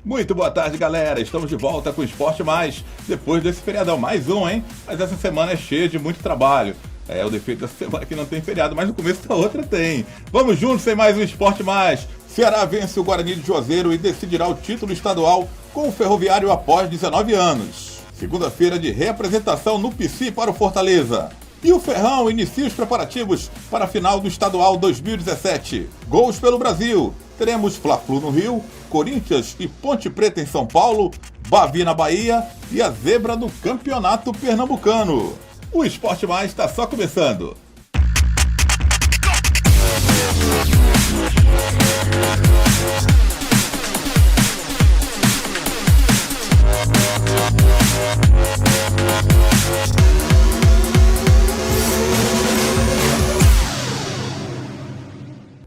Muito boa tarde, galera. Estamos de volta com o Esporte Mais, depois desse feriadão. Mais um, hein? Mas essa semana é cheia de muito trabalho. É o defeito dessa semana que não tem feriado, mas no começo da outra tem. Vamos juntos sem mais um Esporte Mais. Ceará vence o Guarani de Juazeiro e decidirá o título estadual com o Ferroviário após 19 anos. Segunda-feira de reapresentação no PC para o Fortaleza. E o Ferrão inicia os preparativos para a final do Estadual 2017. Gols pelo Brasil. Teremos Fla-Flu no Rio, Corinthians e Ponte Preta em São Paulo, Bavi na Bahia e a zebra do Campeonato Pernambucano. O Esporte Mais está só começando.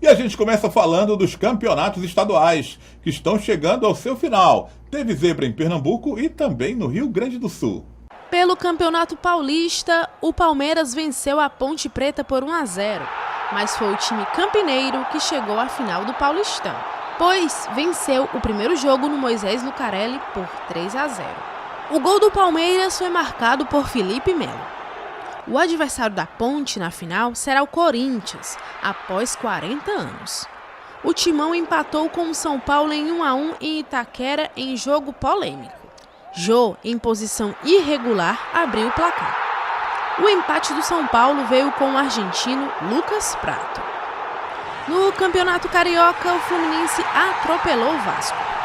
E a gente começa falando dos campeonatos estaduais, que estão chegando ao seu final. Teve zebra em Pernambuco e também no Rio Grande do Sul. Pelo Campeonato Paulista, o Palmeiras venceu a Ponte Preta por 1-0, mas foi o time campineiro que chegou à final do Paulistão, pois venceu o primeiro jogo no Moisés Lucarelli por 3-0. O gol do Palmeiras foi marcado por Felipe Melo. O adversário da Ponte na final será o Corinthians, após 40 anos. O Timão empatou com o São Paulo em 1-1 em Itaquera em jogo polêmico. Jô, em posição irregular, abriu o placar. O empate do São Paulo veio com o argentino Lucas Prato. No Campeonato Carioca, o Fluminense atropelou o Vasco.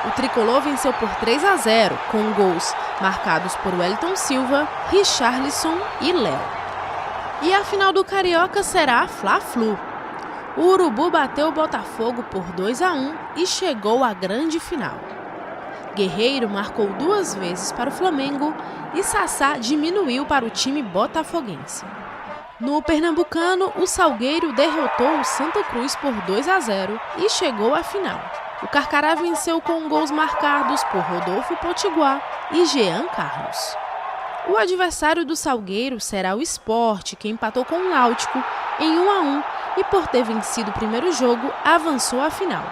O tricolor venceu por 3-0, com gols marcados por Wellington Silva, Richarlison e Léo. E a final do Carioca será a Fla-Flu. O Urubu bateu o Botafogo por 2-1 e chegou à grande final. Guerreiro marcou 2 vezes para o Flamengo e Sassá diminuiu para o time botafoguense. No Pernambucano, o Salgueiro derrotou o Santa Cruz por 2-0 e chegou à final. O Carcará venceu com gols marcados por Rodolfo Potiguar e Jean Carlos. O adversário do Salgueiro será o Sport, que empatou com o Náutico em 1-1 e, por ter vencido o primeiro jogo, avançou à final.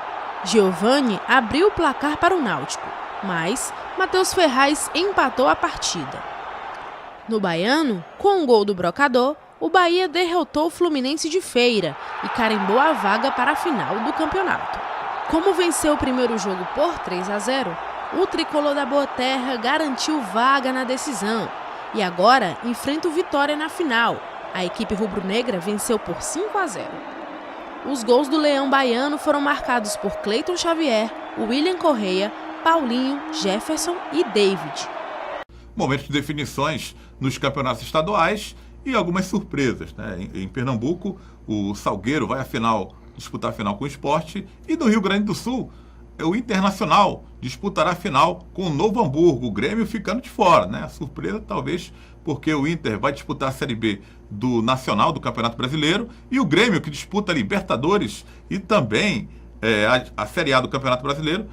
Giovani abriu o placar para o Náutico, mas Matheus Ferraz empatou a partida. No Baiano, com o gol do Brocador, o Bahia derrotou o Fluminense de Feira e carimbou a vaga para a final do campeonato. Como venceu o primeiro jogo por 3-0, o tricolor da Boa Terra garantiu vaga na decisão e agora enfrenta o Vitória na final. A equipe rubro-negra venceu por 5-0. Os gols do Leão Baiano foram marcados por Cleiton Xavier, William Correia, Paulinho, Jefferson e David. Momentos de definições nos campeonatos estaduais e algumas surpresas, né? Em Pernambuco, o Salgueiro vai à final, disputar a final com o Sport, e no Rio Grande do Sul, o Internacional disputará a final com o Novo Hamburgo, o Grêmio ficando de fora, né? A surpresa talvez porque o Inter vai disputar a Série B do Nacional, do Campeonato Brasileiro, e o Grêmio, que disputa a Libertadores e também a Série A do Campeonato Brasileiro,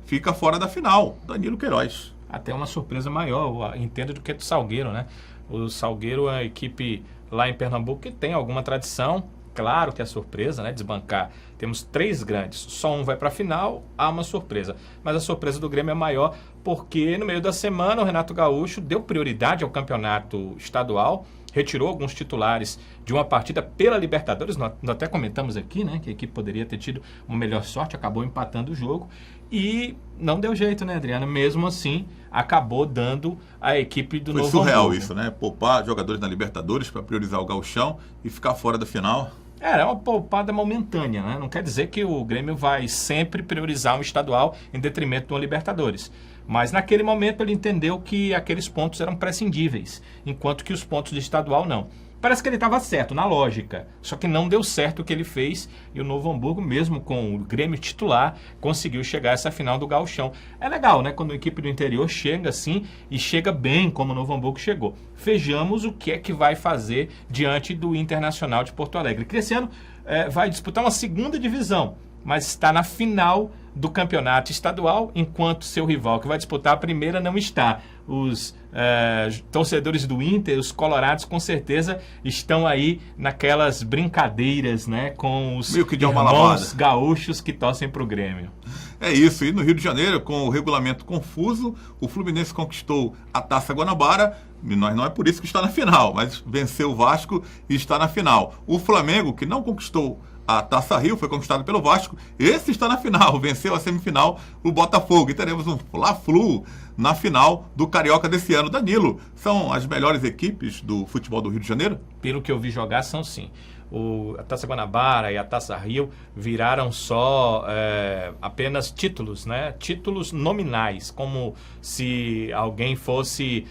fica fora da final. Danilo Queiroz. Até uma surpresa maior, entendo, do que do Salgueiro, né? O Salgueiro é a equipe lá em Pernambuco que tem alguma tradição. Claro que é surpresa, né? Desbancar. Temos 3 grandes, só um vai para a final, há uma surpresa. Mas a surpresa do Grêmio é maior porque no meio da semana o Renato Gaúcho deu prioridade ao campeonato estadual, retirou alguns titulares de uma partida pela Libertadores. Nós até comentamos aqui, né, que a equipe poderia ter tido uma melhor sorte, acabou empatando o jogo. E não deu jeito, né, Adriano? Mesmo assim, acabou dando a equipe do Novo Hamburgo. Foi surreal isso, né? Poupar jogadores na Libertadores para priorizar o gauchão e ficar fora da final. É uma poupada momentânea, né? Não quer dizer que o Grêmio vai sempre priorizar um estadual em detrimento de uma Libertadores. Mas naquele momento ele entendeu que aqueles pontos eram prescindíveis, enquanto que os pontos de estadual não. Parece que ele estava certo, na lógica, só que não deu certo o que ele fez e o Novo Hamburgo, mesmo com o Grêmio titular, conseguiu chegar a essa final do Gauchão. É legal, né, quando a equipe do interior chega assim e chega bem como o Novo Hamburgo chegou. Vejamos o que é que vai fazer diante do Internacional de Porto Alegre, que esse ano vai disputar uma segunda divisão, mas está na final do campeonato estadual, enquanto seu rival que vai disputar a primeira não está. Os torcedores do Inter, os colorados, com certeza estão aí naquelas brincadeiras, né, com os meio que de irmãos gaúchos que torcem para o Grêmio. É isso, e no Rio de Janeiro, com o regulamento confuso, o Fluminense conquistou a Taça Guanabara, e não é por isso que está na final, mas venceu o Vasco e está na final. O Flamengo, que não conquistou a Taça Rio, foi conquistado pelo Vasco, esse está na final, venceu a semifinal o Botafogo, e teremos um Fla-Flu na final do Carioca desse ano. Danilo, são as melhores equipes do futebol do Rio de Janeiro? Pelo que eu vi jogar, são sim. A Taça Guanabara e a Taça Rio viraram só apenas títulos, né? Títulos nominais, como se alguém fosse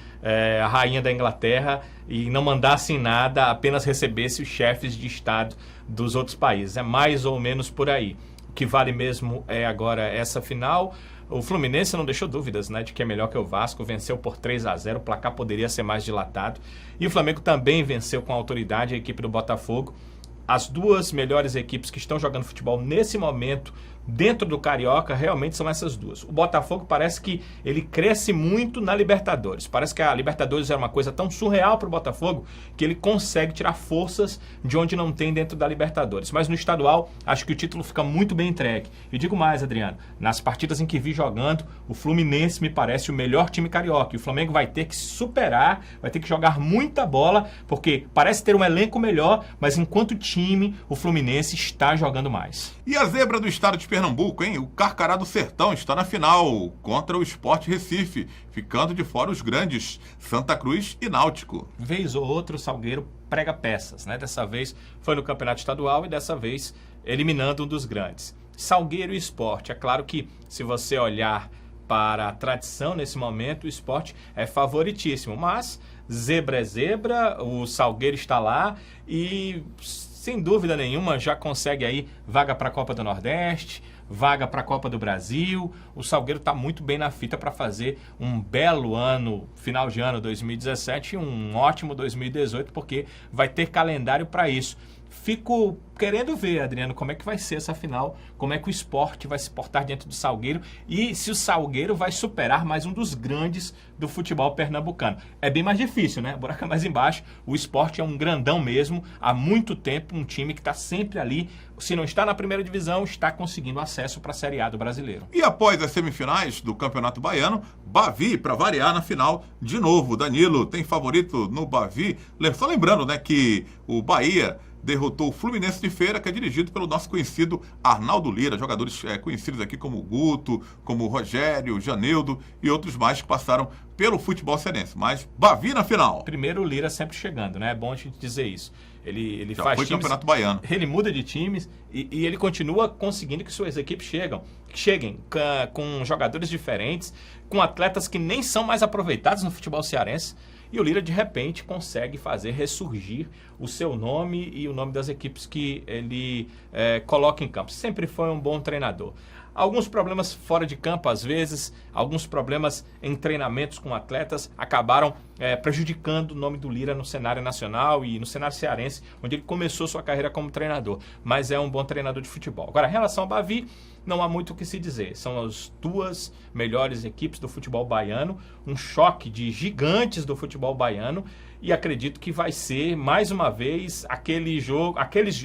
a rainha da Inglaterra e não mandasse em nada, apenas recebesse os chefes de Estado dos outros países. É mais ou menos por aí. O que vale mesmo é agora essa final. O Fluminense não deixou dúvidas, né, de que é melhor que o Vasco, venceu por 3-0, o placar poderia ser mais dilatado. E o Flamengo também venceu com autoridade a equipe do Botafogo. As duas melhores equipes que estão jogando futebol nesse momento dentro do Carioca realmente são essas duas. O Botafogo parece que ele cresce muito na Libertadores. Parece que a Libertadores é uma coisa tão surreal para o Botafogo que ele consegue tirar forças de onde não tem dentro da Libertadores. Mas no estadual, acho que o título fica muito bem entregue. E digo mais, Adriano, nas partidas em que vi jogando, o Fluminense me parece o melhor time carioca. E o Flamengo vai ter que se superar, vai ter que jogar muita bola, porque parece ter um elenco melhor, mas enquanto time, o Fluminense está jogando mais. E a zebra do estado de Pernambuco, hein? O Carcará do Sertão está na final contra o Sport Recife, ficando de fora os grandes Santa Cruz e Náutico. Vez ou outra o Salgueiro prega peças, né? Dessa vez foi no Campeonato Estadual e dessa vez eliminando um dos grandes. Salgueiro e Sport. É claro que se você olhar para a tradição nesse momento, o Sport é favoritíssimo, mas zebra é zebra, o Salgueiro está lá e sem dúvida nenhuma já consegue aí vaga para a Copa do Nordeste, vaga para a Copa do Brasil. O Salgueiro está muito bem na fita para fazer um belo ano, final de ano 2017 e um ótimo 2018, porque vai ter calendário para isso. Fico querendo ver, Adriano, como é que vai ser essa final, como é que o Sport vai se portar dentro do Salgueiro e se o Salgueiro vai superar mais um dos grandes do futebol pernambucano. É bem mais difícil, né? O buraco é mais embaixo. O Sport é um grandão mesmo, há muito tempo, um time que está sempre ali. Se não está na primeira divisão, está conseguindo acesso para a Série A do Brasileiro. E após as semifinais do Campeonato Baiano, Bavi para variar na final de novo. Danilo, tem favorito no Bavi? Só lembrando, né, que o Bahia derrotou o Fluminense de Feira, que é dirigido pelo nosso conhecido Arnaldo Lira, jogadores conhecidos aqui como o Guto, como o Rogério, o Janeudo e outros mais que passaram pelo futebol cearense. Mas Bavi na final. Primeiro o Lira sempre chegando, né? É bom a gente dizer isso. Ele já faz foi times, Campeonato Baiano. Ele muda de times e ele continua conseguindo que suas equipes cheguem com jogadores diferentes, com atletas que nem são mais aproveitados no futebol cearense. E o Lira, de repente, consegue fazer ressurgir o seu nome e o nome das equipes que ele coloca em campo. Sempre foi um bom treinador. Alguns problemas fora de campo, às vezes, alguns problemas em treinamentos com atletas acabaram prejudicando o nome do Lira no cenário nacional e no cenário cearense, onde ele começou sua carreira como treinador. Mas é um bom treinador de futebol. Agora, em relação ao Bavi, não há muito o que se dizer. São as duas melhores equipes do futebol baiano, um choque de gigantes do futebol baiano, e acredito que vai ser, mais uma vez,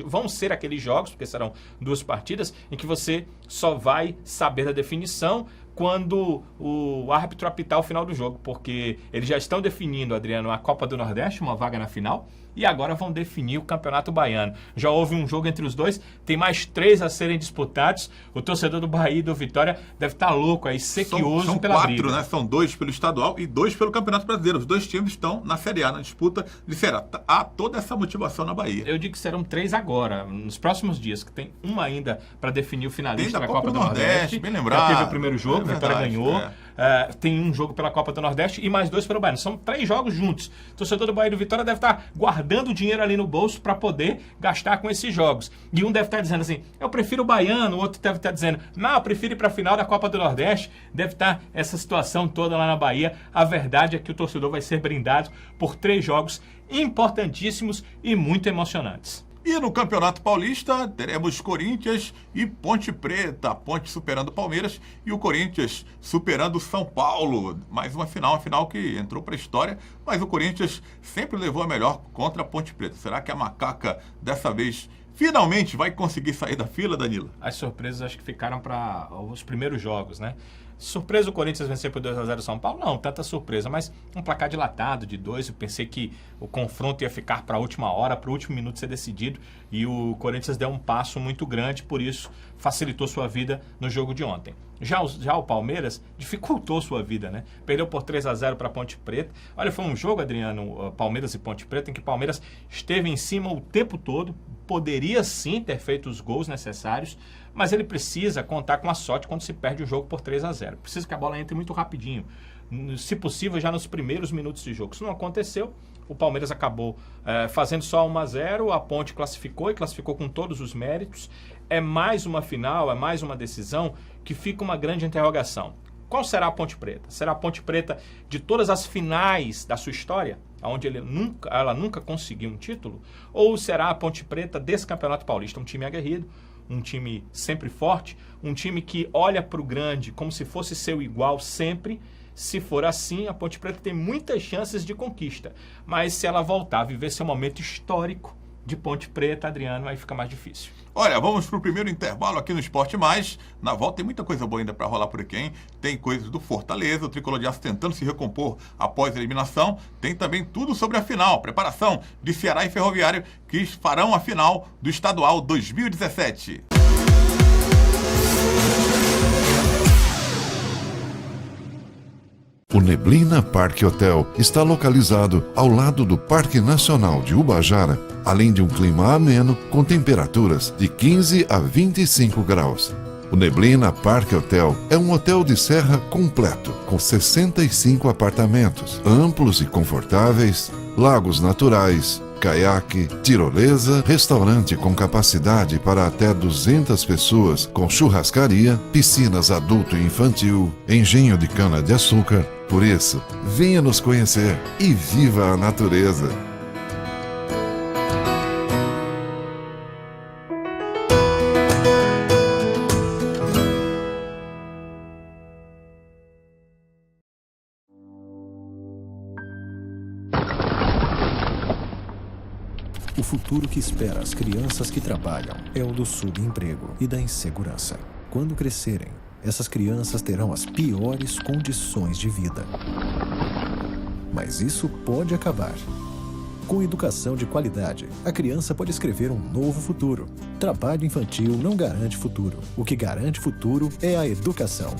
vão ser aqueles jogos, porque serão duas partidas, em que você só vai saber da definição quando o árbitro apitar o final do jogo, porque eles já estão definindo, Adriano, a Copa do Nordeste, uma vaga na final, e agora vão definir o Campeonato Baiano. Já houve um jogo entre os dois, tem mais 3 a serem disputados. O torcedor do Bahia e do Vitória deve estar louco aí, sequioso pela briga. São 4, né? São 2 pelo estadual e 2 pelo Campeonato Brasileiro. Os dois times estão na Série A, na disputa de Série A. Há toda essa motivação na Bahia. Eu digo que serão 3 agora, nos próximos dias, que tem uma ainda para definir o finalista da Copa do Nordeste. Bem lembrado. Já teve o primeiro jogo, a Vitória ganhou. Tem um jogo pela Copa do Nordeste e mais 2 pelo Bahia. São 3 jogos juntos. O torcedor do Bahia e do Vitória deve estar guardando dinheiro ali no bolso para poder gastar com esses jogos. E um deve estar dizendo assim, eu prefiro o baiano, o outro deve estar dizendo, não, eu prefiro ir para a final da Copa do Nordeste. Deve estar essa situação toda lá na Bahia. A verdade é que o torcedor vai ser brindado por 3 jogos importantíssimos e muito emocionantes. E no Campeonato Paulista, teremos Corinthians e Ponte Preta. A Ponte superando o Palmeiras e o Corinthians superando o São Paulo. Mais uma final que entrou para a história, mas o Corinthians sempre levou a melhor contra a Ponte Preta. Será que a macaca dessa vez finalmente vai conseguir sair da fila, Danilo? As surpresas acho que ficaram para os primeiros jogos, né? Surpresa o Corinthians vencer por 2-0 o São Paulo? Não, tanta surpresa, mas um placar dilatado de 2, eu pensei que o confronto ia ficar para a última hora, para o último minuto ser decidido, e o Corinthians deu um passo muito grande, por isso facilitou sua vida no jogo de ontem. Já o Palmeiras dificultou sua vida, né? Perdeu por 3-0 para Ponte Preta. Olha, foi um jogo, Adriano, Palmeiras e Ponte Preta, em que o Palmeiras esteve em cima o tempo todo, poderia sim ter feito os gols necessários, mas ele precisa contar com a sorte quando se perde o jogo por 3-0. Precisa que a bola entre muito rapidinho, se possível já nos primeiros minutos de jogo. Isso não aconteceu, o Palmeiras acabou fazendo só 1-0, a Ponte classificou e classificou com todos os méritos. É mais uma final, é mais uma decisão que fica uma grande interrogação. Qual será a Ponte Preta? Será a Ponte Preta de todas as finais da sua história, onde ela nunca conseguiu um título? Ou será a Ponte Preta desse Campeonato Paulista? Um time aguerrido, um time sempre forte, um time que olha para o grande como se fosse seu igual sempre. Se for assim, a Ponte Preta tem muitas chances de conquista. Mas se ela voltar a viver seu momento histórico de Ponte Preta, Adriano, aí fica mais difícil. Olha, vamos para o primeiro intervalo aqui no Esporte Mais. Na volta tem muita coisa boa ainda para rolar por aqui, hein? Tem coisas do Fortaleza, o Tricolor de Aço tentando se recompor após a eliminação. Tem também tudo sobre a final, preparação de Ceará e Ferroviário, que farão a final do Estadual 2017. O Neblina Parque Hotel está localizado ao lado do Parque Nacional de Ubajara, além de um clima ameno com temperaturas de 15 a 25 graus. O Neblina Parque Hotel é um hotel de serra completo, com 65 apartamentos, amplos e confortáveis, lagos naturais, caiaque, tirolesa, restaurante com capacidade para até 200 pessoas, com churrascaria, piscinas adulto e infantil, engenho de cana-de-açúcar. Por isso, venha nos conhecer e viva a natureza. O futuro que espera as crianças que trabalham é o do subemprego e da insegurança. Quando crescerem, essas crianças terão as piores condições de vida. Mas isso pode acabar. Com educação de qualidade, a criança pode escrever um novo futuro. Trabalho infantil não garante futuro. O que garante futuro é a educação.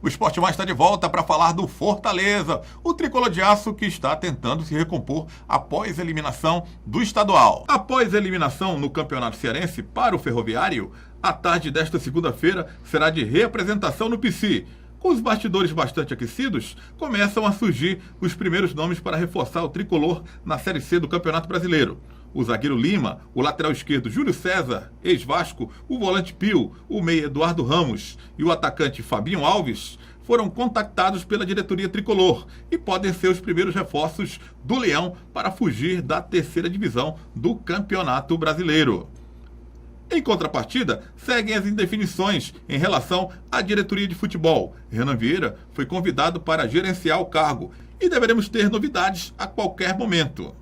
O Esporte Mais está de volta para falar do Fortaleza, o Tricolor de Aço que está tentando se recompor após a eliminação do estadual. Após a eliminação no Campeonato Cearense para o Ferroviário, a tarde desta segunda-feira será de reapresentação no PC. Com os bastidores bastante aquecidos, começam a surgir os primeiros nomes para reforçar o Tricolor na Série C do Campeonato Brasileiro. O zagueiro Lima, o lateral esquerdo Júlio César, ex-Vasco, o volante Pio, o meia Eduardo Ramos e o atacante Fabinho Alves foram contactados pela diretoria tricolor e podem ser os primeiros reforços do Leão para fugir da terceira divisão do Campeonato Brasileiro. Em contrapartida, seguem as indefinições em relação à diretoria de futebol. Renan Vieira foi convidado para gerenciar o cargo e deveremos ter novidades a qualquer momento.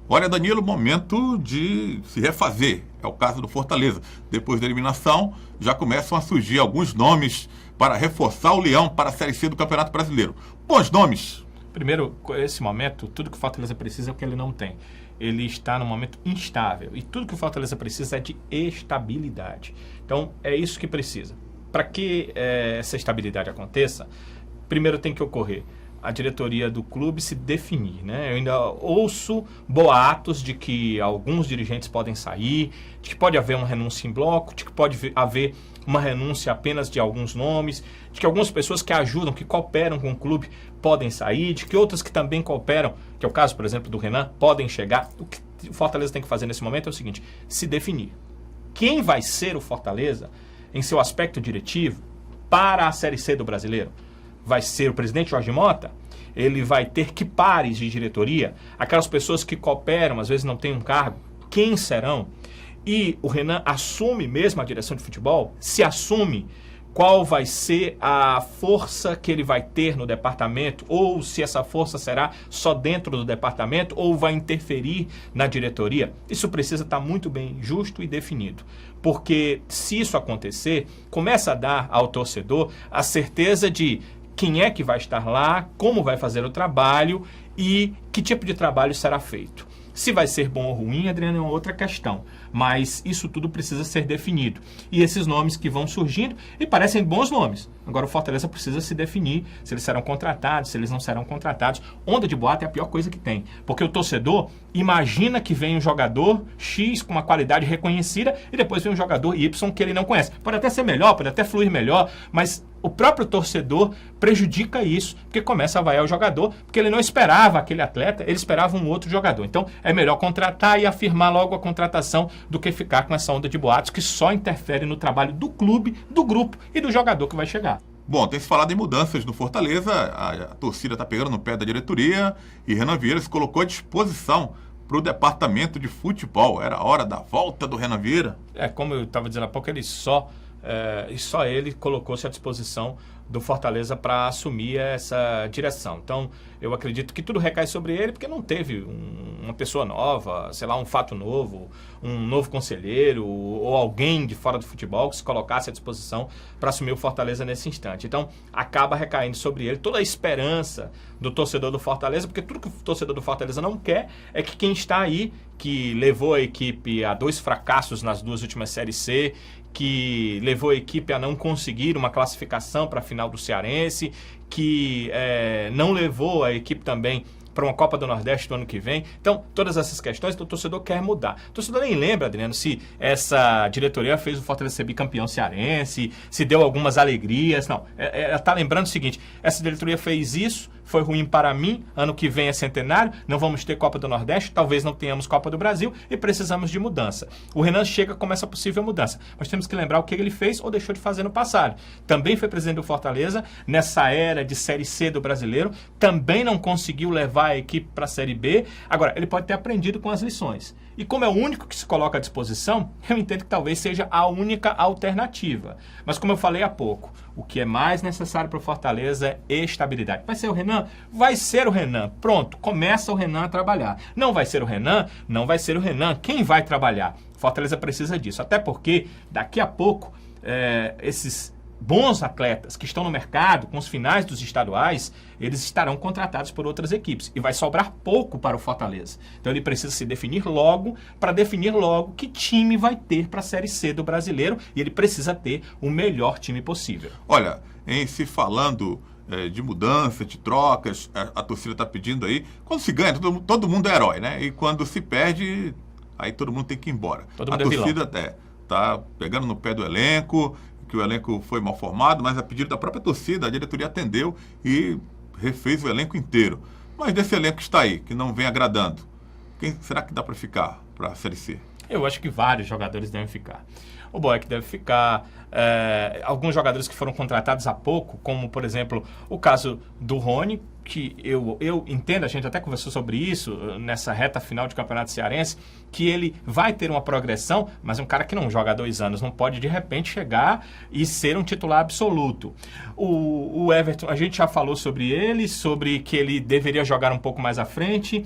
Olha, Danilo, momento de se refazer. É o caso do Fortaleza. Depois da eliminação, já começam a surgir alguns nomes para reforçar o Leão para a Série C do Campeonato Brasileiro. Bons nomes. Primeiro, esse momento, tudo que o Fortaleza precisa é o que ele não tem. Ele está num momento instável. E tudo que o Fortaleza precisa é de estabilidade. Então, é isso que precisa. Para que essa estabilidade aconteça, primeiro tem que ocorrer a diretoria do clube se definir, né? Eu ainda ouço boatos de que alguns dirigentes podem sair, de que pode haver uma renúncia em bloco, de que pode haver uma renúncia apenas de alguns nomes, de que algumas pessoas que ajudam, que cooperam com o clube podem sair, de que outras que também cooperam, que é o caso, por exemplo, do Renan, podem chegar. O que o Fortaleza tem que fazer nesse momento é o seguinte: se definir. Quem vai ser o Fortaleza em seu aspecto diretivo para a Série C do Brasileiro? Vai ser o presidente Jorge Mota? Ele vai ter que pares de diretoria? Aquelas pessoas que cooperam, às vezes não têm um cargo, quem serão? E o Renan assume mesmo a direção de futebol? Se assume qual vai ser a força que ele vai ter no departamento, ou se essa força será só dentro do departamento, ou vai interferir na diretoria. Isso precisa estar muito bem justo e definido, porque se isso acontecer, começa a dar ao torcedor a certeza de quem é que vai estar lá, como vai fazer o trabalho e que tipo de trabalho será feito. Se vai ser bom ou ruim, Adriano, é uma outra questão. Mas isso tudo precisa ser definido. E esses nomes que vão surgindo, e parecem bons nomes. Agora o Fortaleza precisa se definir se eles serão contratados, se eles não serão contratados. Onda de boato é a pior coisa que tem. Porque o torcedor imagina que vem um jogador X com uma qualidade reconhecida e depois vem um jogador Y que ele não conhece. Pode até ser melhor, pode até fluir melhor, mas o próprio torcedor prejudica isso, porque começa a vaiar o jogador, porque ele não esperava aquele atleta, ele esperava um outro jogador. Então, é melhor contratar e afirmar logo a contratação do que ficar com essa onda de boatos que só interfere no trabalho do clube, do grupo e do jogador que vai chegar. Bom, tem se falado em mudanças no Fortaleza, a torcida está pegando no pé da diretoria e Renan Vieira se colocou à disposição para o departamento de futebol. Era a hora da volta do Renan Vieira. Como eu estava dizendo há pouco, ele só ele colocou-se à disposição do Fortaleza para assumir essa direção. Então, eu acredito que tudo recai sobre ele, porque não teve uma pessoa nova, sei lá, um fato novo, um novo conselheiro ou alguém de fora do futebol que se colocasse à disposição para assumir o Fortaleza nesse instante. Então, acaba recaindo sobre ele toda a esperança do torcedor do Fortaleza, porque tudo que o torcedor do Fortaleza não quer é que quem está aí, que levou a equipe a 2 fracassos nas 2 últimas Séries C, que levou a equipe a não conseguir uma classificação para a final do Cearense, que não levou a equipe também para uma Copa do Nordeste do ano que vem. Então, todas essas questões o torcedor quer mudar. O torcedor nem lembra, Adriano, se essa diretoria fez o Fortaleza ser bicampeão cearense, se deu algumas alegrias. Não, ela está lembrando o seguinte: essa diretoria fez isso, foi ruim para mim, ano que vem é centenário, não vamos ter Copa do Nordeste, talvez não tenhamos Copa do Brasil e precisamos de mudança. O Renan chega com essa possível mudança, mas temos que lembrar o que ele fez ou deixou de fazer no passado. Também foi presidente do Fortaleza nessa era de Série C do Brasileiro, também não conseguiu levar a equipe para a Série B. Agora, ele pode ter aprendido com as lições. E como é o único que se coloca à disposição, eu entendo que talvez seja a única alternativa. Mas como eu falei há pouco, o que é mais necessário para o Fortaleza é estabilidade. Vai ser o Renan? Vai ser o Renan. Pronto, começa o Renan a trabalhar. Não vai ser o Renan? Não vai ser o Renan. Quem vai trabalhar? Fortaleza precisa disso. Até porque, daqui a pouco, esses bons atletas que estão no mercado, com os finais dos estaduais, eles estarão contratados por outras equipes e vai sobrar pouco para o Fortaleza. Então ele precisa se definir logo, para definir logo que time vai ter para a Série C do Brasileiro, e ele precisa ter o melhor time possível. Olha, em se falando de mudança, de trocas, a torcida está pedindo aí, quando se ganha, todo mundo é herói, né? E quando se perde, aí todo mundo tem que ir embora. Todo mundo a torcida está pegando no pé do elenco, que o elenco foi mal formado, mas a pedido da própria torcida, a diretoria atendeu e refez o elenco inteiro. Mas desse elenco que está aí, que não vem agradando, quem será que dá para ficar para a Série C? Eu acho que vários jogadores devem ficar. O Boeck deve ficar, alguns jogadores que foram contratados há pouco, como, por exemplo, o caso do Rony, que eu entendo, a gente até conversou sobre isso nessa reta final de Campeonato Cearense, que ele vai ter uma progressão, mas um cara que não joga há 2 anos não pode de repente chegar e ser um titular absoluto. O Everton, a gente já falou sobre ele, sobre que ele deveria jogar um pouco mais à frente.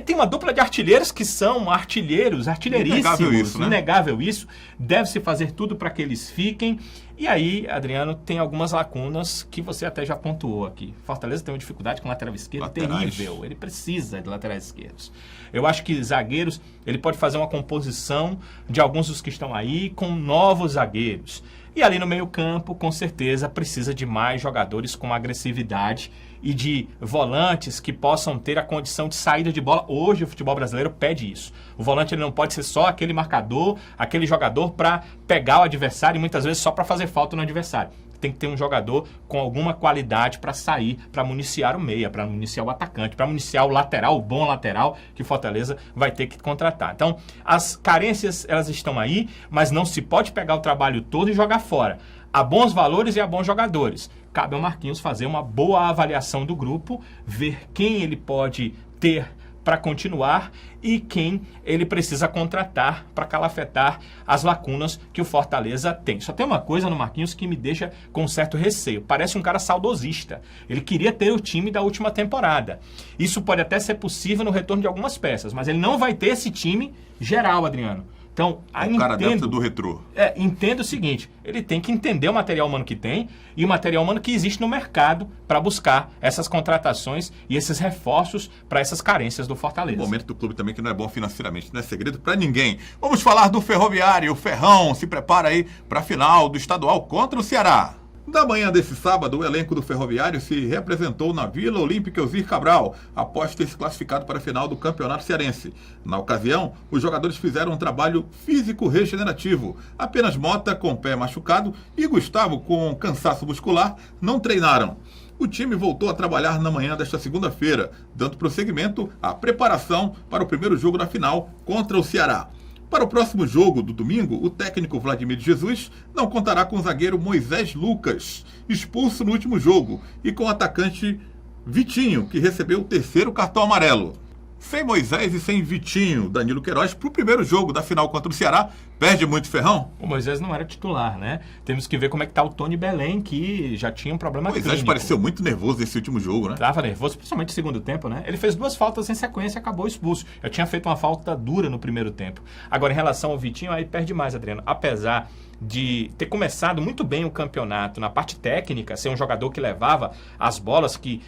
Tem uma dupla de artilheiros que são artilheiríssimos, inegável isso, né? Inegável isso. Deve-se fazer tudo para que eles fiquem. E aí, Adriano, tem algumas lacunas que você até já pontuou aqui. Fortaleza tem uma dificuldade com lateral esquerdo terrível. Ele precisa de laterais esquerdos. Eu acho que zagueiros, ele pode fazer uma composição de alguns dos que estão aí com novos zagueiros. E ali no meio-campo, com certeza, precisa de mais jogadores com agressividade e de volantes que possam ter a condição de saída de bola. Hoje o futebol brasileiro pede isso. O volante ele não pode ser só aquele marcador, aquele jogador para pegar o adversário e muitas vezes só para fazer falta no adversário. Tem que ter um jogador com alguma qualidade para sair, para municiar o meia, para municiar o atacante, para municiar o lateral, o bom lateral que o Fortaleza vai ter que contratar. Então, as carências, elas estão aí, mas não se pode pegar o trabalho todo e jogar fora. Há bons valores e há bons jogadores. Cabe ao Marquinhos fazer uma boa avaliação do grupo, ver quem ele pode ter para continuar e quem ele precisa contratar para calafetar as lacunas que o Fortaleza tem. Só tem uma coisa no Marquinhos que me deixa com um certo receio. Parece um cara saudosista. Ele queria ter o time da última temporada. Isso pode até ser possível no retorno de algumas peças, mas ele não vai ter esse time geral, Adriano. Então, o cara dentro do retrô. Entendo o seguinte, ele tem que entender o material humano que tem e o material humano que existe no mercado para buscar essas contratações e esses reforços para essas carências do Fortaleza. O momento do clube também que não é bom financeiramente, não é segredo para ninguém. Vamos falar do Ferroviário. O Ferrão se prepara aí para a final do estadual contra o Ceará. Da manhã desse sábado, o elenco do Ferroviário se representou na Vila Olímpica Elzir Cabral, após ter se classificado para a final do Campeonato Cearense. Na ocasião, os jogadores fizeram um trabalho físico regenerativo. Apenas Mota, com o pé machucado, e Gustavo, com cansaço muscular, não treinaram. O time voltou a trabalhar na manhã desta segunda-feira, dando prosseguimento à preparação para o primeiro jogo da final contra o Ceará. Para o próximo jogo do domingo, o técnico Vladimir Jesus não contará com o zagueiro Moisés Lucas, expulso no último jogo, e com o atacante Vitinho, que recebeu o terceiro cartão amarelo. Sem Moisés e sem Vitinho, Danilo Queiroz, para o primeiro jogo da final contra o Ceará, perde muito Ferrão? O Moisés não era titular, né? Temos que ver como é que tá o Tony Belém, que já tinha um problema clínico. Moisés pareceu muito nervoso nesse último jogo, né? Tava nervoso, principalmente no segundo tempo, né? Ele fez 2 faltas em sequência e acabou expulso. Eu tinha feito uma falta dura no primeiro tempo. Agora, em relação ao Vitinho, aí perde mais, Adriano. Apesar de ter começado muito bem o campeonato na parte técnica, ser um jogador que levava as bolas, que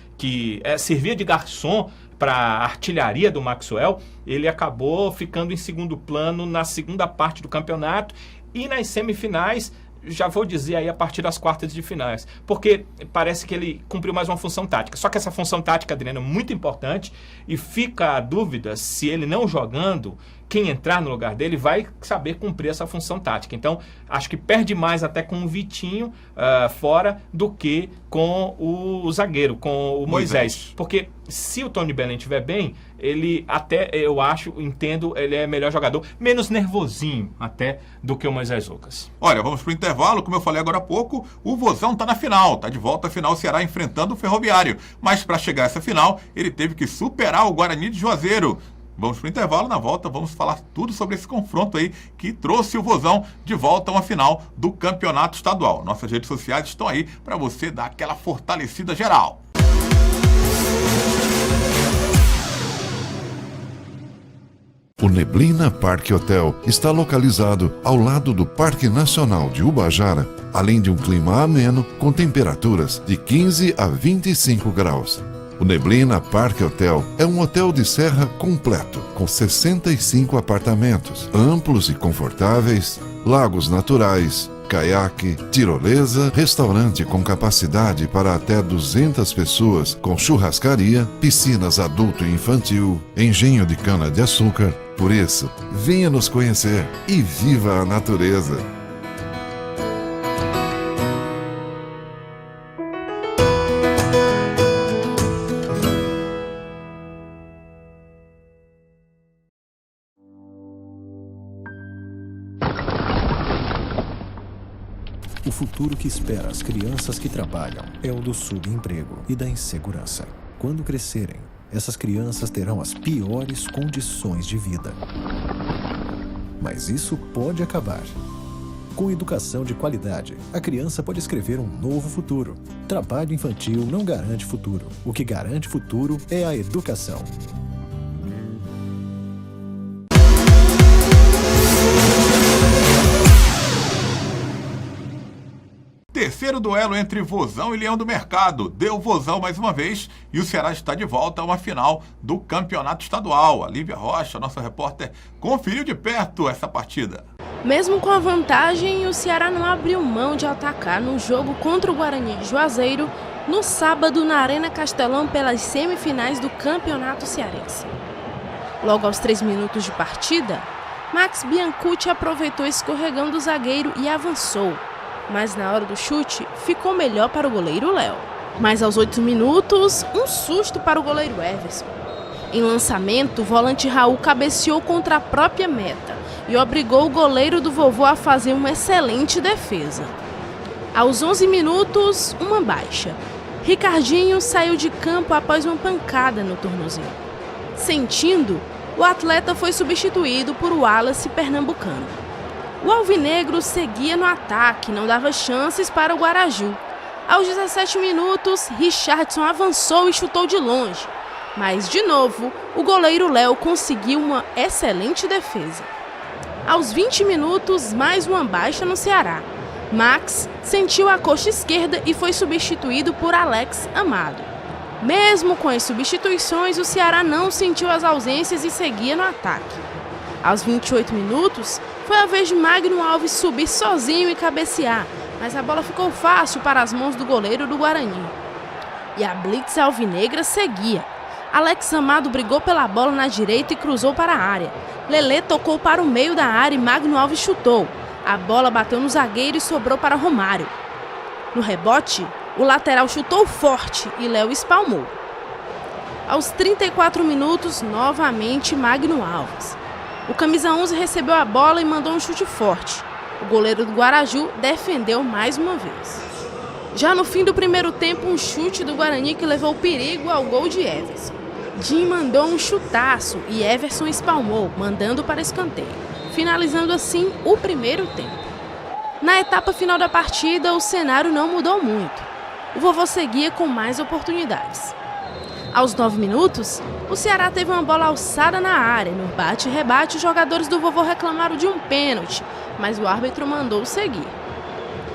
servia de garçom para a artilharia do Maxwell, ele acabou ficando em segundo plano na segunda parte do campeonato e nas semifinais, já vou dizer aí a partir das quartas de finais, porque parece que ele cumpriu mais uma função tática. Só que essa função tática, Adriano, é muito importante e fica a dúvida se ele não jogando, quem entrar no lugar dele vai saber cumprir essa função tática. Então, acho que perde mais até com o Vitinho fora do que com o zagueiro, com o Moisés. Porque se o Tony Belém estiver bem, ele até, eu acho, entendo, ele é melhor jogador, menos nervosinho até do que o Moisés Lucas. Olha, vamos pro intervalo, como eu falei agora há pouco, o Vozão tá na final, tá de volta à final, o Ceará enfrentando o Ferroviário. Mas para chegar a essa final, ele teve que superar o Guarani de Juazeiro. Vamos pro intervalo, na volta vamos falar tudo sobre esse confronto aí que trouxe o Vozão de volta a uma final do Campeonato Estadual. Nossas redes sociais estão aí para você dar aquela fortalecida geral. O Neblina Parque Hotel está localizado ao lado do Parque Nacional de Ubajara, além de um clima ameno com temperaturas de 15 a 25 graus. O Neblina Parque Hotel é um hotel de serra completo, com 65 apartamentos, amplos e confortáveis, lagos naturais, caiaque, tirolesa, restaurante com capacidade para até 200 pessoas, com churrascaria, piscinas adulto e infantil, engenho de cana-de-açúcar. Por isso, venha nos conhecer e viva a natureza. O futuro que espera as crianças que trabalham é o do subemprego e da insegurança. Quando crescerem, essas crianças terão as piores condições de vida. Mas isso pode acabar. Com educação de qualidade, a criança pode escrever um novo futuro. Trabalho infantil não garante futuro. O que garante futuro é a educação. Terceiro duelo entre Vozão e Leão do Mercado. Deu Vozão mais uma vez e o Ceará está de volta a uma final do Campeonato Estadual. A Lívia Rocha, nossa repórter, conferiu de perto essa partida. Mesmo com a vantagem, o Ceará não abriu mão de atacar no jogo contra o Guarani de Juazeiro no sábado na Arena Castelão pelas semifinais do Campeonato Cearense. Logo aos 3 minutos de partida, Max Biancucci aproveitou escorregão do zagueiro e avançou. Mas na hora do chute, ficou melhor para o goleiro Léo. Mas aos 8 minutos, um susto para o goleiro Everson. Em lançamento, o volante Raul cabeceou contra a própria meta e obrigou o goleiro do vovô a fazer uma excelente defesa. Aos 11 minutos, uma baixa. Ricardinho saiu de campo após uma pancada no tornozelo. Sentindo, o atleta foi substituído por Wallace pernambucano. O alvinegro seguia no ataque, não dava chances para o Guaraju. Aos 17 minutos, Richardson avançou e chutou de longe. Mas, de novo, o goleiro Léo conseguiu uma excelente defesa. Aos 20 minutos, mais uma baixa no Ceará. Max sentiu a coxa esquerda e foi substituído por Alex Amado. Mesmo com as substituições, o Ceará não sentiu as ausências e seguia no ataque. Aos 28 minutos, foi a vez de Magno Alves subir sozinho e cabecear, mas a bola ficou fácil para as mãos do goleiro do Guarani. E a blitz alvinegra seguia. Alex Amado brigou pela bola na direita e cruzou para a área. Lelê tocou para o meio da área e Magno Alves chutou. A bola bateu no zagueiro e sobrou para Romário. No rebote, o lateral chutou forte e Léo espalmou. Aos 34 minutos, novamente Magno Alves. O camisa 11 recebeu a bola e mandou um chute forte. O goleiro do Guaraju defendeu mais uma vez. Já no fim do primeiro tempo, um chute do Guarani que levou perigo ao gol de Everson. Jim mandou um chutaço e Everson espalmou, mandando para escanteio, finalizando assim o primeiro tempo. Na etapa final da partida, o cenário não mudou muito. O Vovô seguia com mais oportunidades. Aos 9 minutos, o Ceará teve uma bola alçada na área. No bate e rebate, os jogadores do Vovô reclamaram de um pênalti, mas o árbitro mandou seguir.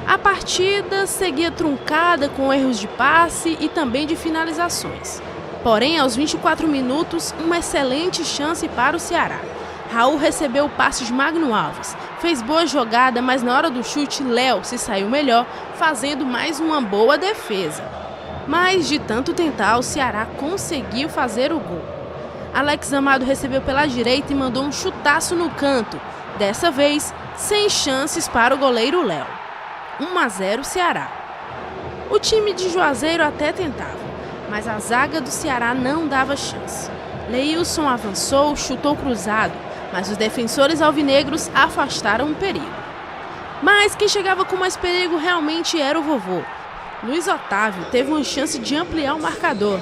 A partida seguia truncada com erros de passe e também de finalizações. Porém, aos 24 minutos, uma excelente chance para o Ceará. Raul recebeu o passe de Magno Alves, fez boa jogada, mas na hora do chute, Léo se saiu melhor, fazendo mais uma boa defesa. Mas, de tanto tentar, o Ceará conseguiu fazer o gol. Alex Amado recebeu pela direita e mandou um chutaço no canto, dessa vez sem chances para o goleiro Léo. 1-0 Ceará. O time de Juazeiro até tentava, mas a zaga do Ceará não dava chance. Leilson avançou, chutou cruzado, mas os defensores alvinegros afastaram o perigo. Mas quem chegava com mais perigo realmente era o Vovô. Luiz Otávio teve uma chance de ampliar o marcador.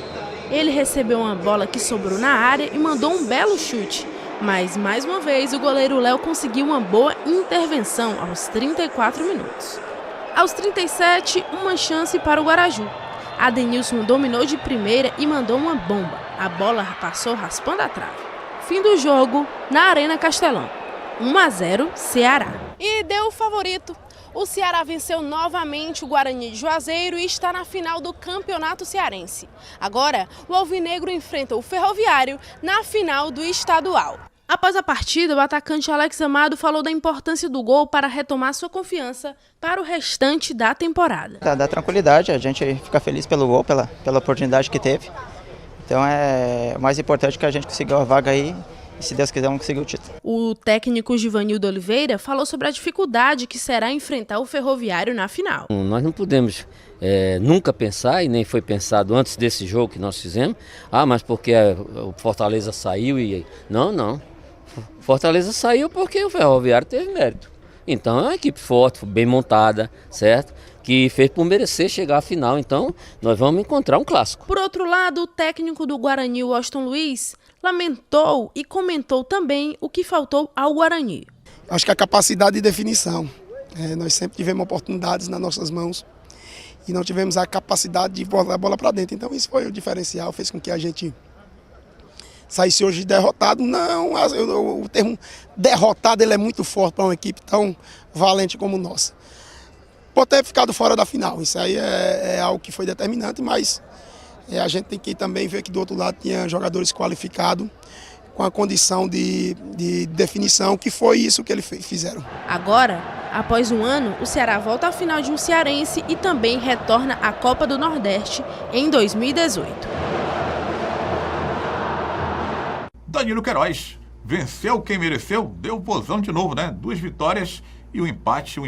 Ele recebeu uma bola que sobrou na área e mandou um belo chute. Mas, mais uma vez, o goleiro Léo conseguiu uma boa intervenção aos 34 minutos. Aos 37, uma chance para o Guaraju. Adenilson dominou de primeira e mandou uma bomba. A bola passou raspando a trave. Fim do jogo na Arena Castelão. 1-0 Ceará. E deu o favorito. O Ceará venceu novamente o Guarani de Juazeiro e está na final do Campeonato Cearense. Agora, o alvinegro enfrenta o Ferroviário na final do estadual. Após a partida, o atacante Alex Amado falou da importância do gol para retomar sua confiança para o restante da temporada. Dá tranquilidade, a gente fica feliz pelo gol, pela oportunidade que teve. Então o mais importante é que a gente conseguiu a vaga aí e, se Deus quiser, vamos conseguir o título. O técnico Givanildo Oliveira falou sobre a dificuldade que será enfrentar o Ferroviário na final. Nós não podemos nunca pensar, e nem foi pensado antes desse jogo que nós fizemos, mas porque o Fortaleza saiu e... Não. Fortaleza saiu porque o Ferroviário teve mérito. Então é uma equipe forte, bem montada, certo? Que fez por merecer chegar à final. Então nós vamos encontrar um clássico. Por outro lado, o técnico do Guarani, Washington Luiz, lamentou e comentou também o que faltou ao Guarani. Acho que a capacidade de definição. Nós sempre tivemos oportunidades nas nossas mãos e não tivemos a capacidade de botar a bola para dentro. Então isso foi o diferencial, fez com que a gente saísse hoje derrotado. Não, o termo derrotado ele é muito forte para uma equipe tão valente como nossa. Por ter ficado fora da final, isso aí é algo que foi determinante, mas a gente tem que também ver que do outro lado tinha jogadores qualificados com a condição de definição, que foi isso que eles fizeram. Agora, após um ano, o Ceará volta à final de um cearense e também retorna à Copa do Nordeste em 2018. Danilo Queiroz venceu quem mereceu, deu vozão de novo, né? 2 vitórias e um empate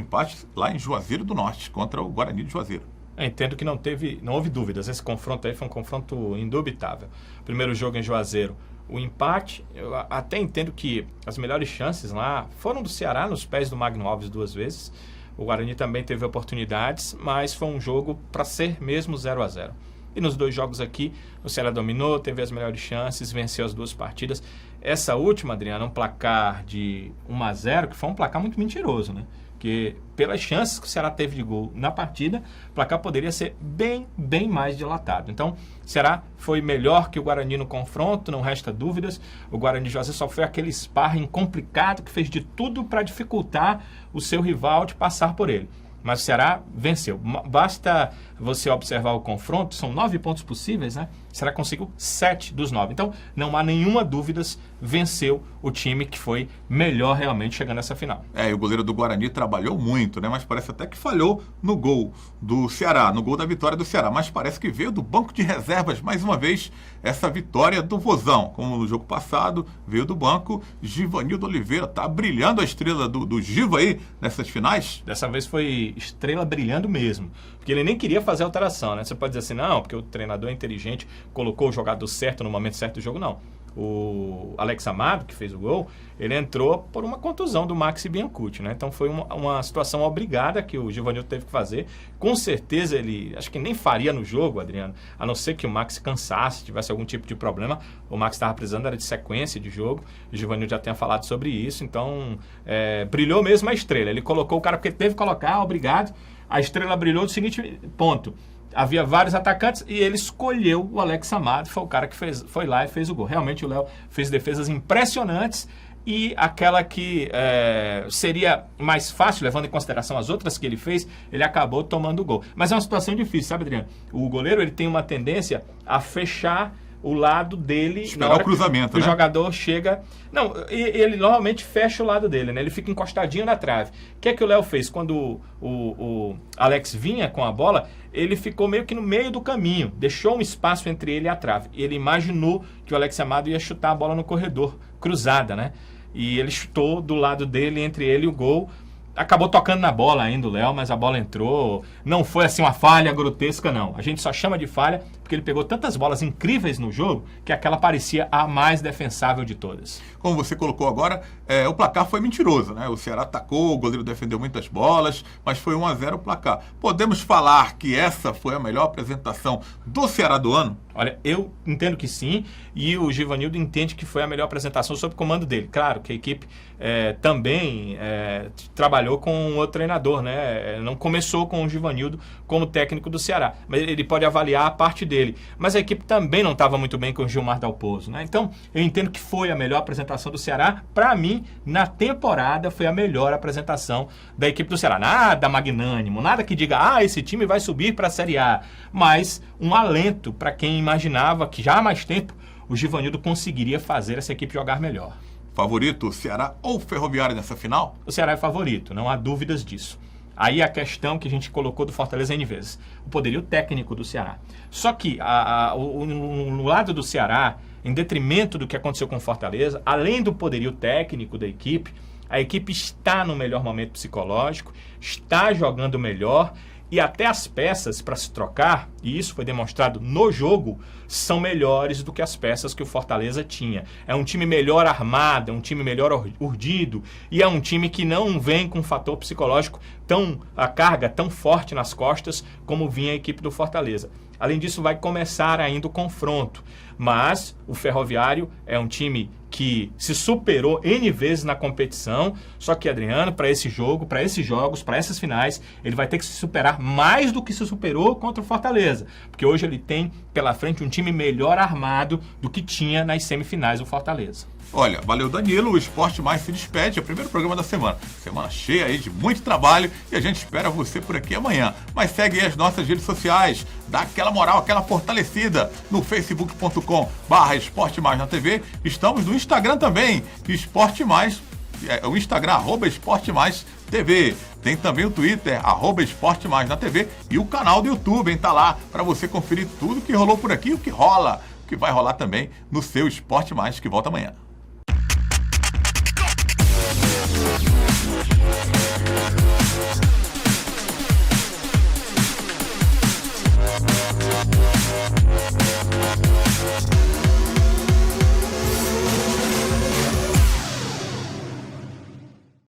lá em Juazeiro do Norte, contra o Guarani de Juazeiro. Eu entendo que não houve dúvidas, esse confronto aí foi um confronto indubitável. Primeiro jogo em Juazeiro, o empate, eu até entendo que as melhores chances lá foram do Ceará, nos pés do Magno Alves 2 vezes. O Guarani também teve oportunidades, mas foi um jogo para ser mesmo 0-0. E nos 2 jogos aqui, o Ceará dominou, teve as melhores chances, venceu as 2 partidas. Essa última, Adriano, um placar de 1-0, que foi um placar muito mentiroso, né? Porque pelas chances que o Ceará teve de gol na partida, o placar poderia ser bem mais dilatado. Então, o Ceará foi melhor que o Guarani no confronto, não resta dúvidas. O Guarani de Juazeiro só foi aquele sparring complicado que fez de tudo para dificultar o seu rival de passar por ele. Mas o Ceará venceu. Basta você observar o confronto, são 9 pontos possíveis, né? O Ceará conseguiu 7 dos 9. Então, não há nenhuma dúvida, venceu o time que foi melhor realmente chegando nessa final. E o goleiro do Guarani trabalhou muito, né? Mas parece até que falhou no gol do Ceará, no gol da vitória do Ceará. Mas parece que veio do banco de reservas, mais uma vez, essa vitória do Vozão. Como no jogo passado, veio do banco. Givanildo Oliveira tá brilhando a estrela do Giva aí nessas finais. Dessa vez foi estrela brilhando mesmo. Porque ele nem queria fazer alteração, né? Você pode dizer assim, não, porque o treinador é inteligente, colocou o jogador certo no momento certo do jogo. Não. O Alex Amado, que fez o gol, ele entrou por uma contusão do Maxi Biancucci, né? Então foi uma situação obrigada que o Givanildo teve que fazer. Com certeza ele, acho que nem faria no jogo, Adriano, a não ser que o Maxi cansasse, tivesse algum tipo de problema. O Maxi estava precisando, era de sequência de jogo. O Givanildo já tinha falado sobre isso, então brilhou mesmo a estrela. Ele colocou o cara porque teve que colocar, obrigado. A estrela brilhou do seguinte ponto: havia vários atacantes e ele escolheu o Alex Amado, foi o cara que foi lá e fez o gol. Realmente o Léo fez defesas impressionantes e aquela que seria mais fácil, levando em consideração as outras que ele fez, ele acabou tomando o gol. Mas é uma situação difícil, sabe, Adriano? O goleiro ele tem uma tendência a fechar o lado dele. Esperar o cruzamento, né? O jogador chega... Não, ele normalmente fecha o lado dele, né? Ele fica encostadinho na trave. O que é que o Léo fez? Quando o Alex vinha com a bola, ele ficou meio que no meio do caminho, deixou um espaço entre ele e a trave. Ele imaginou que o Alex Amado ia chutar a bola no corredor, cruzada, né? E ele chutou do lado dele, entre ele e o gol. Acabou tocando na bola ainda o Léo, mas a bola entrou. Não foi assim uma falha grotesca, não. A gente só chama de falha porque ele pegou tantas bolas incríveis no jogo que aquela parecia a mais defensável de todas. Como você colocou agora, o placar foi mentiroso, né? O Ceará atacou, o goleiro defendeu muitas bolas, mas foi 1-0 o placar. Podemos falar que essa foi a melhor apresentação do Ceará do ano? Olha, eu entendo que sim, e o Givanildo entende que foi a melhor apresentação sob o comando dele. Claro que a equipe também trabalhou com outro treinador, né? Não começou com o Givanildo como técnico do Ceará, mas ele pode avaliar a parte dele. Mas a equipe também não estava muito bem com o Gilmar Dalpozo, né? Então, eu entendo que foi a melhor apresentação do Ceará. Para mim, na temporada, foi a melhor apresentação da equipe do Ceará. Nada magnânimo, nada que diga, esse time vai subir para a Série A. Mas um alento para quem imaginava que já há mais tempo o Givanildo conseguiria fazer essa equipe jogar melhor. Favorito, Ceará ou Ferroviária nessa final? O Ceará é favorito, não há dúvidas disso. Aí a questão que a gente colocou do Fortaleza N vezes, o poderio técnico do Ceará. Só que no lado do Ceará, em detrimento do que aconteceu com o Fortaleza, além do poderio técnico da equipe, a equipe está no melhor momento psicológico, está jogando melhor e até as peças para se trocar, e isso foi demonstrado no jogo, são melhores do que as peças que o Fortaleza tinha. É um time melhor armado, é um time melhor urdido, e é um time que não vem com um fator psicológico a carga tão forte nas costas como vinha a equipe do Fortaleza. Além disso, vai começar ainda o confronto, mas o Ferroviário é um time que se superou N vezes na competição, só que, Adriano, para esse jogo, para esses jogos, para essas finais, ele vai ter que se superar mais do que se superou contra o Fortaleza, porque hoje ele tem pela frente um time melhor armado do que tinha nas semifinais do Fortaleza. Olha, valeu Danilo, o Esporte Mais se despede, é o primeiro programa da semana. Semana cheia aí de muito trabalho e a gente espera você por aqui amanhã. Mas segue aí as nossas redes sociais, dá aquela moral, aquela fortalecida no facebook.com/Esporte Mais na TV. Estamos no Instagram também, Esporte Mais, o Instagram @Esporte Mais TV. Tem também o Twitter, @Esporte Mais na TV e o canal do YouTube, hein? Tá lá para você conferir tudo que rolou por aqui e o que rola, que vai rolar também no seu Esporte Mais, que volta amanhã.